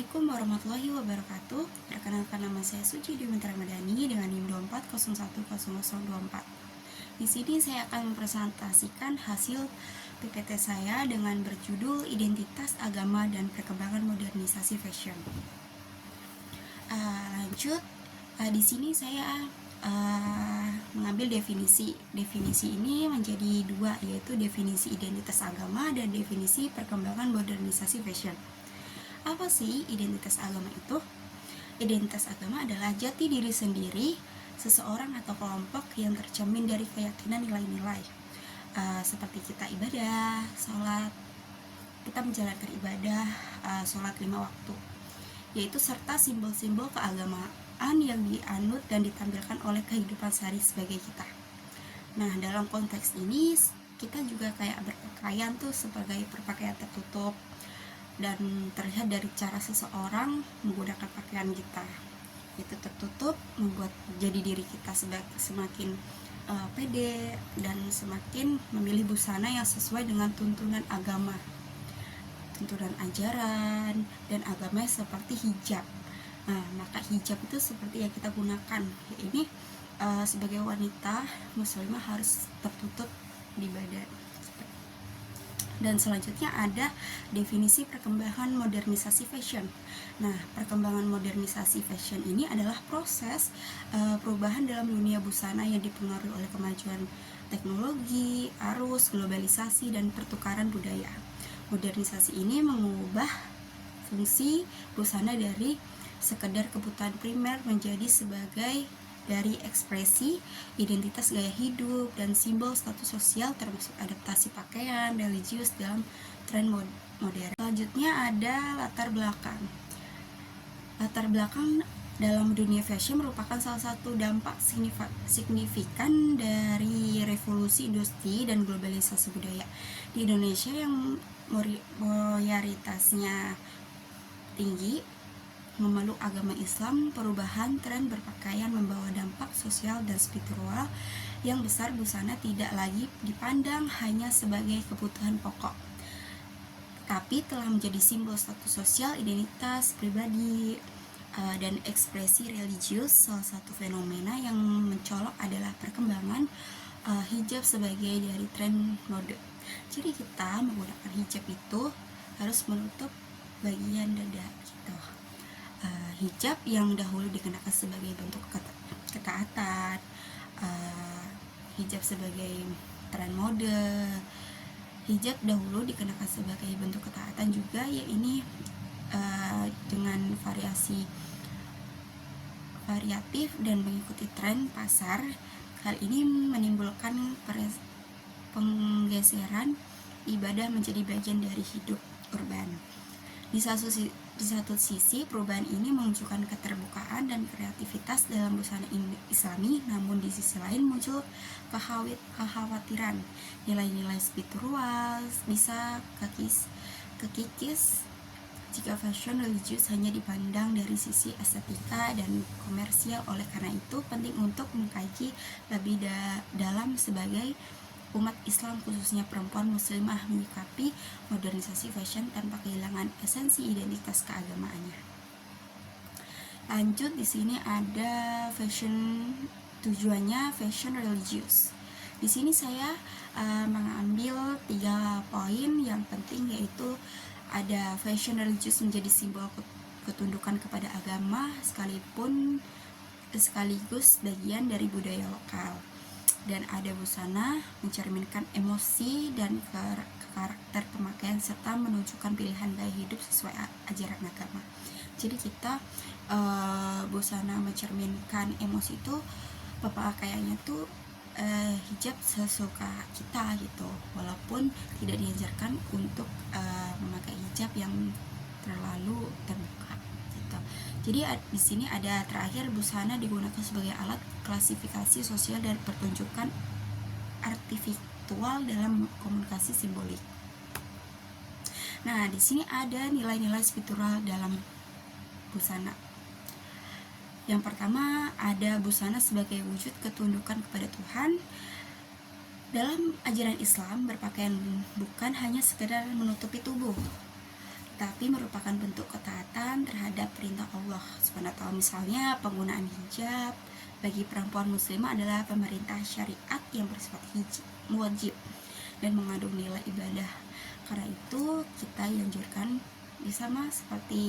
Assalamualaikum warahmatullahi wabarakatuh. Perkenalkan, nama saya Suci Diminta Ramadhani dengan NIM 24010024. Di sini saya akan mempresentasikan hasil PPT saya dengan berjudul Identitas Agama dan Perkembangan Modernisasi Fashion. Lanjut, di sini saya mengambil definisi. Definisi ini menjadi dua, yaitu definisi identitas agama dan definisi perkembangan modernisasi fashion. Apa sih identitas agama itu? Identitas agama adalah jati diri sendiri seseorang atau kelompok yang tercermin dari keyakinan nilai-nilai seperti kita ibadah, sholat, kita menjalankan ibadah, sholat 5 waktu, yaitu serta simbol-simbol keagamaan yang dianut dan ditampilkan oleh kehidupan sehari sebagai kita. Nah, dalam konteks ini kita juga kayak berpakaian tuh sebagai berpakaian tertutup, dan terlihat dari cara seseorang menggunakan pakaian kita itu tertutup, membuat jadi diri kita semakin pede dan semakin memilih busana yang sesuai dengan tuntunan agama, tuntunan ajaran dan agama seperti hijab. Nah, maka hijab itu seperti yang kita gunakan, ini sebagai wanita muslimah harus tertutup di badan. Dan selanjutnya ada definisi perkembangan modernisasi fashion. Nah, perkembangan modernisasi fashion ini adalah proses perubahan dalam dunia busana yang dipengaruhi oleh kemajuan teknologi, arus globalisasi, dan pertukaran budaya. Modernisasi ini mengubah fungsi busana dari sekedar kebutuhan primer menjadi sebagai dari ekspresi, identitas gaya hidup, dan simbol status sosial, termasuk adaptasi pakaian religius dalam tren modern. Selanjutnya ada latar belakang. Latar belakang dalam dunia fashion merupakan salah satu dampak signifikan dari revolusi industri dan globalisasi budaya. Di Indonesia yang mayoritasnya tinggi memeluk agama Islam, perubahan tren berpakaian membawa dampak sosial dan spiritual yang besar. Busana tidak lagi dipandang hanya sebagai kebutuhan pokok, tapi telah menjadi simbol status sosial, identitas pribadi, dan ekspresi religius. Salah satu fenomena yang mencolok adalah perkembangan hijab sebagai dari tren mode. Jadi kita menggunakan hijab itu harus menutup bagian dada gitu. Hijab yang dahulu dikenakan sebagai bentuk ketaatan, hijab sebagai tren mode, hijab dahulu dikenakan sebagai bentuk ketaatan juga, ya ini dengan variatif dan mengikuti tren pasar. Hal ini menimbulkan penggeseran ibadah menjadi bagian dari hidup urban. Di satu sisi, perubahan ini menunjukkan keterbukaan dan kreativitas dalam busana Islami, namun di sisi lain muncul kekhawatiran nilai-nilai spiritual bisa kekikis jika fashion religius hanya dipandang dari sisi estetika dan komersial. Oleh karena itu, penting untuk mengkaji lebih dalam sebagai umat Islam, khususnya perempuan muslimah, menyikapi modernisasi fashion tanpa kehilangan esensi identitas keagamaannya. Lanjut, di sini ada fashion, tujuannya fashion religius. Di sini saya mengambil 3 poin yang penting, yaitu ada fashion religius menjadi simbol ketundukan kepada agama sekaligus bagian dari budaya lokal. Dan ada busana mencerminkan emosi dan karakter pemakaian serta menunjukkan pilihan gaya hidup sesuai ajaran agama. Jadi kita busana mencerminkan emosi itu, pemakaiannya tuh hijab sesuka kita gitu, walaupun tidak diajarkan untuk memakai hijab yang terlalu terbuka gitu. Jadi di sini ada terakhir, busana digunakan sebagai alat klasifikasi sosial dan pertunjukan artifaktual dalam komunikasi simbolik. Nah, di sini ada nilai-nilai spiritual dalam busana. Yang pertama, ada busana sebagai wujud ketundukan kepada Tuhan. Dalam ajaran Islam, berpakaian bukan hanya sekedar menutupi tubuh, tapi merupakan bentuk ketaatan terhadap perintah Allah SWT. Misalnya penggunaan hijab bagi perempuan muslimah adalah pemerintah syariat yang bersifat wajib dan mengandung nilai ibadah. Karena itu kita dianjurkan sama seperti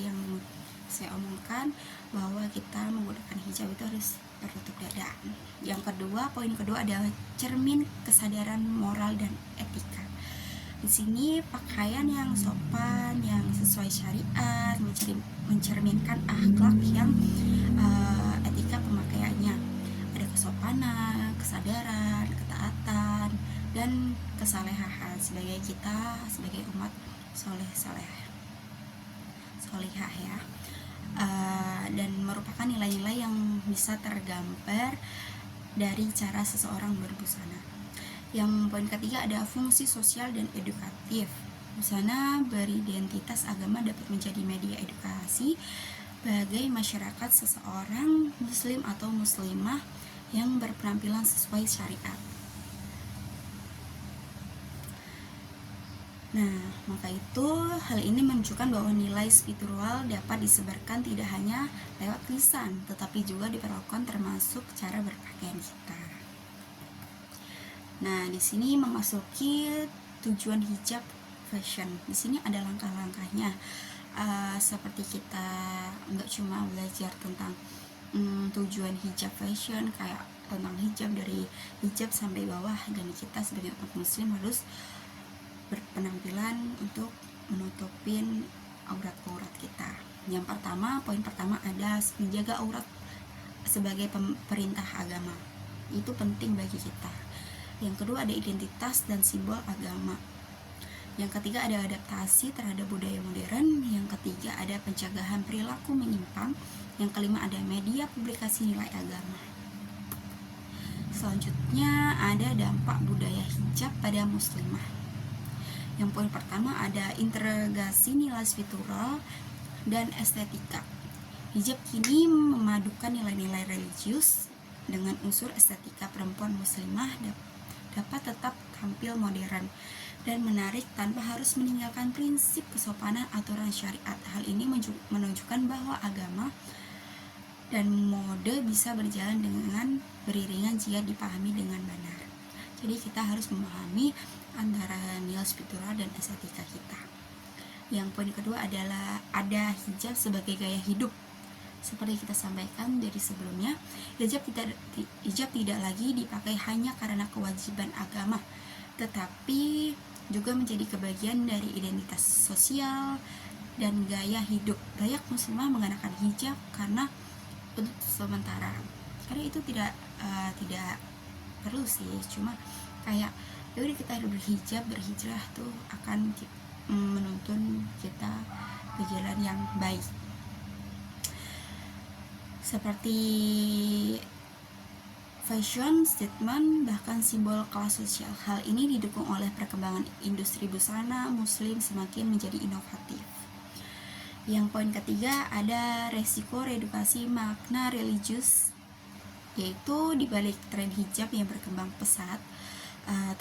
yang saya omongkan, bahwa kita menggunakan hijab itu harus tertutup dada. Yang kedua, poin kedua adalah cermin kesadaran moral dan etika. Di sini pakaian yang sopan, yang sesuai syariat, mencerminkan akhlak yang etika pemakaiannya. Ada kesopanan, kesadaran, ketaatan, dan kesalehan sebagai kita sebagai umat solehah ya. Dan merupakan nilai-nilai yang bisa tergambar dari cara seseorang berbusana. Yang poin ketiga ada fungsi sosial dan edukatif. Busana beridentitas agama dapat menjadi media edukasi bagi masyarakat seseorang muslim atau muslimah yang berpenampilan sesuai syariat. Nah, maka itu hal ini menunjukkan bahwa nilai spiritual dapat disebarkan tidak hanya lewat lisan, tetapi juga diperlakukan termasuk cara berpakaian kita. Nah, di sini memasuki tujuan hijab fashion. Di sini ada langkah-langkahnya. Seperti kita nggak cuma belajar tentang tujuan hijab fashion, kayak tentang hijab dari hijab sampai bawah, dan kita sebagai umat muslim harus berpenampilan untuk menutupin aurat kita. Yang pertama, poin pertama ada menjaga aurat sebagai perintah agama. Itu penting bagi kita. Yang kedua ada identitas dan simbol agama. Yang ketiga ada adaptasi terhadap budaya modern. Yang ketiga ada pencegahan perilaku menyimpang. Yang kelima ada media publikasi nilai agama. Selanjutnya ada dampak budaya hijab pada muslimah. Yang poin pertama ada integrasi nilai spiritual dan estetika. Hijab kini memadukan nilai-nilai religius dengan unsur estetika. Perempuan muslimah dapat tetap tampil modern dan menarik tanpa harus meninggalkan prinsip kesopanan aturan syariat. Hal ini menunjukkan bahwa agama dan mode bisa berjalan dengan beriringan jika dipahami dengan benar. Jadi kita harus memahami antara nilai spiritual dan estetika kita. Yang poin kedua adalah ada hijab sebagai gaya hidup. Seperti kita sampaikan dari sebelumnya, hijab tidak lagi dipakai hanya karena kewajiban agama, tetapi juga menjadi kebagian dari identitas sosial dan gaya hidup. Banyak muslimah mengenakan hijab karena untuk sementara. Karena itu tidak perlu sih, cuma kayak yaudah kita berhijrah tuh akan menuntun kita ke jalan yang baik. Seperti fashion statement, bahkan simbol kelas sosial. Hal ini didukung oleh perkembangan industri busana muslim semakin menjadi inovatif. Yang poin ketiga ada resiko redukasi makna religius, yaitu dibalik tren hijab yang berkembang pesat,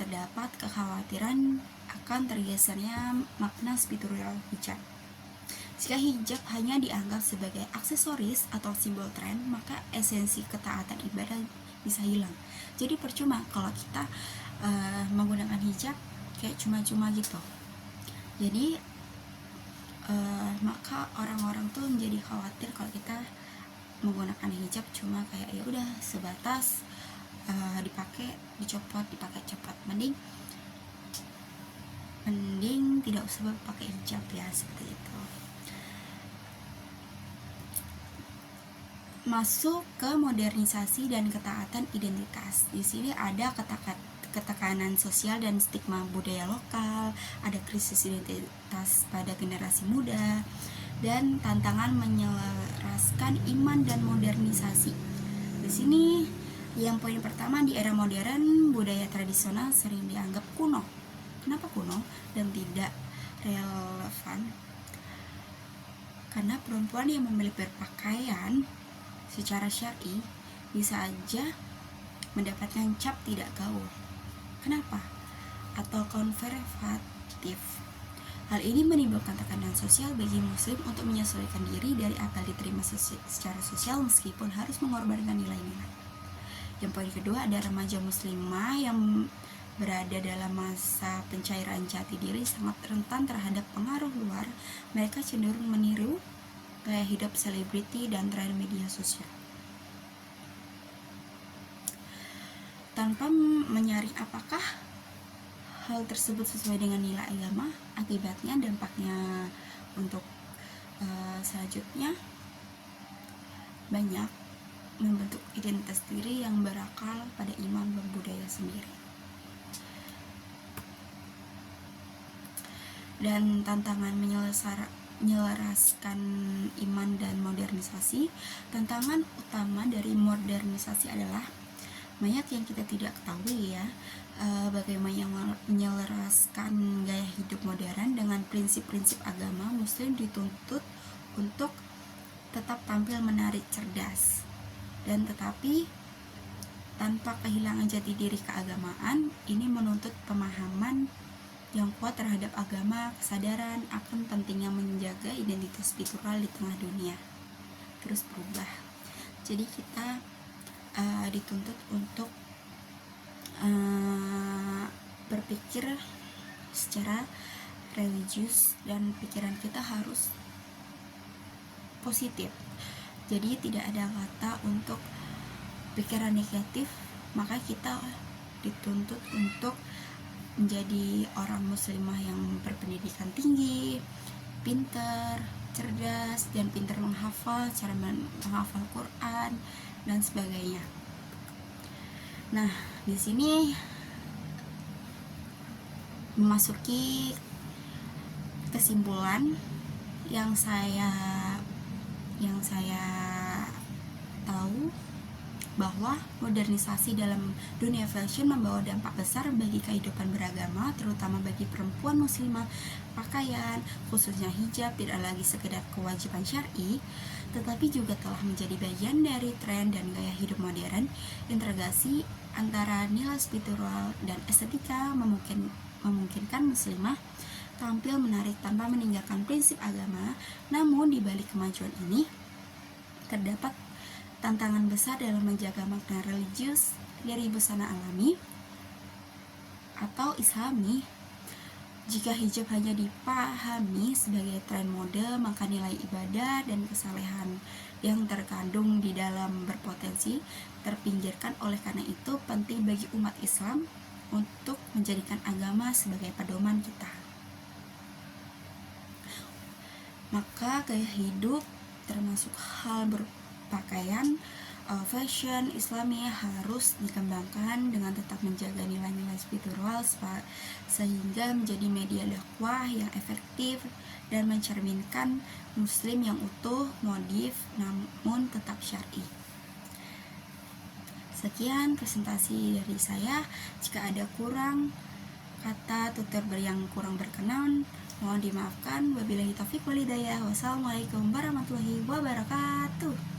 terdapat kekhawatiran akan tergesernya makna spiritual hijab. Jika hijab hanya dianggap sebagai aksesoris atau simbol tren, maka esensi ketaatan ibadah bisa hilang. Jadi percuma kalau kita menggunakan hijab kayak cuma-cuma gitu. Jadi maka orang-orang tuh menjadi khawatir kalau kita menggunakan hijab cuma kayak ya udah sebatas dipakai copot. Mending tidak usah pakai hijab ya, seperti itu. Masuk ke modernisasi dan ketaatan identitas. Di sini ada ketekanan sosial dan stigma budaya lokal, ada krisis identitas pada generasi muda, dan tantangan menyelaraskan iman dan modernisasi. Di sini yang poin pertama, di era modern budaya tradisional sering dianggap kuno. Kenapa kuno dan tidak relevan? Karena perempuan yang memilih berpakaian secara syar'i bisa aja mendapatkan cap tidak gaul. Kenapa? Atau konservatif. Hal ini menimbulkan tekanan sosial bagi muslim untuk menyesuaikan diri dari apa diterima secara sosial meskipun harus mengorbankan nilai-nilai. Yang poin kedua ada remaja muslimah yang berada dalam masa pencairan jati diri sangat rentan terhadap pengaruh luar. Mereka cenderung meniru gaya hidup selebriti dan tren media sosial. Tanpa menyaring apakah hal tersebut sesuai dengan nilai agama, akibatnya dampaknya untuk selanjutnya banyak membentuk identitas diri yang berakar pada iman dan budaya sendiri. Dan tantangan menyelaraskan iman dan modernisasi. Tantangan utama dari modernisasi adalah banyak yang kita tidak ketahui ya, bagaimana menyelaraskan gaya hidup modern dengan prinsip-prinsip agama. Muslim dituntut untuk tetap tampil menarik, cerdas, dan tetapi tanpa kehilangan jati diri keagamaan. Ini menuntut pemahaman yang kuat terhadap agama, kesadaran akan pentingnya menjaga identitas spiritual di tengah dunia terus berubah. Jadi kita dituntut untuk berpikir secara religius dan pikiran kita harus positif. Jadi tidak ada kata untuk pikiran negatif, maka kita dituntut untuk menjadi orang muslimah yang berpendidikan tinggi, pintar, cerdas, dan pintar menghafal, cara menghafal Quran dan sebagainya. Nah, di sini memasuki kesimpulan yang saya tahu bahwa modernisasi dalam dunia fashion membawa dampak besar bagi kehidupan beragama, terutama bagi perempuan muslimah. Pakaian, khususnya hijab, tidak lagi sekedar kewajiban syar'i, tetapi juga telah menjadi bagian dari tren dan gaya hidup modern. Integrasi antara nilai spiritual dan estetika memungkinkan muslimah tampil menarik tanpa meninggalkan prinsip agama. Namun di balik kemajuan ini terdapat tantangan besar dalam menjaga makna religius dari busana alami atau islami. Jika hijab hanya dipahami sebagai tren mode, maka nilai ibadah dan kesalehan yang terkandung di dalam berpotensi terpinggirkan. Oleh karena itu, penting bagi umat Islam untuk menjadikan agama sebagai pedoman kita. Maka gaya hidup termasuk hal berpakaian, fashion islami harus dikembangkan dengan tetap menjaga nilai-nilai spiritual sehingga menjadi media dakwah yang efektif dan mencerminkan muslim yang utuh, modif namun tetap syar'i. Sekian presentasi dari saya. Jika ada kurang kata tutur yang kurang berkenan, mohon dimaafkan. Wabillahi taufiq wal hidayah. Wassalamualaikum warahmatullahi wabarakatuh.